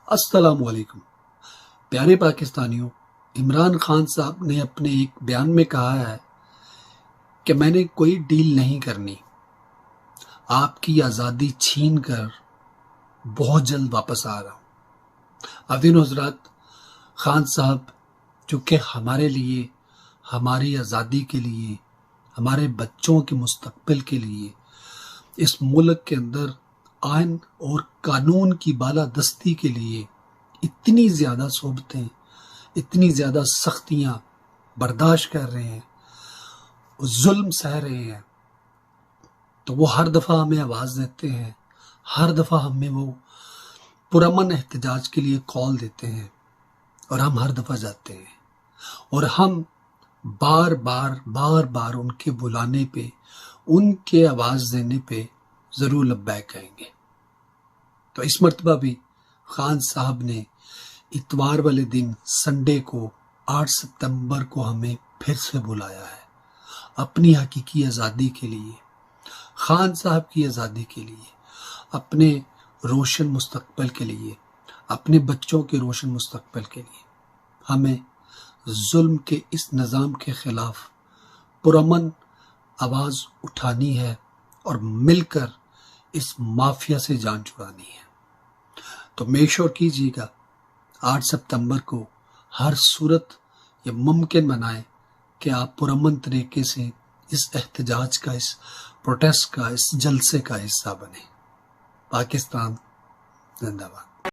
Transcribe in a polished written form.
السلام علیکم پیارے پاکستانیوں، عمران خان صاحب نے اپنے ایک بیان میں کہا ہے کہ میں نے کوئی ڈیل نہیں کرنی، آپ کی آزادی چھین کر بہت جلد واپس آ رہا ہوں۔ عزیز حضرات، خان صاحب جو کہ ہمارے لیے، ہماری آزادی کے لیے، ہمارے بچوں کے مستقبل کے لیے اس ملک کے اندر آئین اور قانون کی بالادستی کے لیے اتنی زیادہ صحبتیں، اتنی زیادہ سختیاں برداشت کر رہے ہیں، ظلم سہ رہے ہیں، تو وہ ہر دفعہ ہمیں آواز دیتے ہیں، ہر دفعہ ہمیں وہ پرامن احتجاج کے لیے کال دیتے ہیں، اور ہم ہر دفعہ جاتے ہیں، اور ہم بار بار ان کے بلانے پہ، ان کے آواز دینے پہ ضرور لبیک کہیں گے۔ تو اس مرتبہ بھی خان صاحب نے اتوار والے دن سنڈے کو 8 ستمبر کو ہمیں پھر سے بلایا ہے اپنی حقیقی آزادی کے لیے، خان صاحب کی آزادی کے لیے، اپنے روشن مستقبل کے لیے، اپنے بچوں کے روشن مستقبل کے لیے۔ ہمیں ظلم کے اس نظام کے خلاف پرامن آواز اٹھانی ہے اور مل کر اس مافیا سے جان چھڑانی ہے۔ تو میک شور کیجیے گا 8 ستمبر کو ہر صورت یہ ممکن بنائیں کہ آپ پرامن طریقے سے اس احتجاج کا، اس پروٹیسٹ کا، اس جلسے کا حصہ بنیں۔ پاکستان زندہ باد۔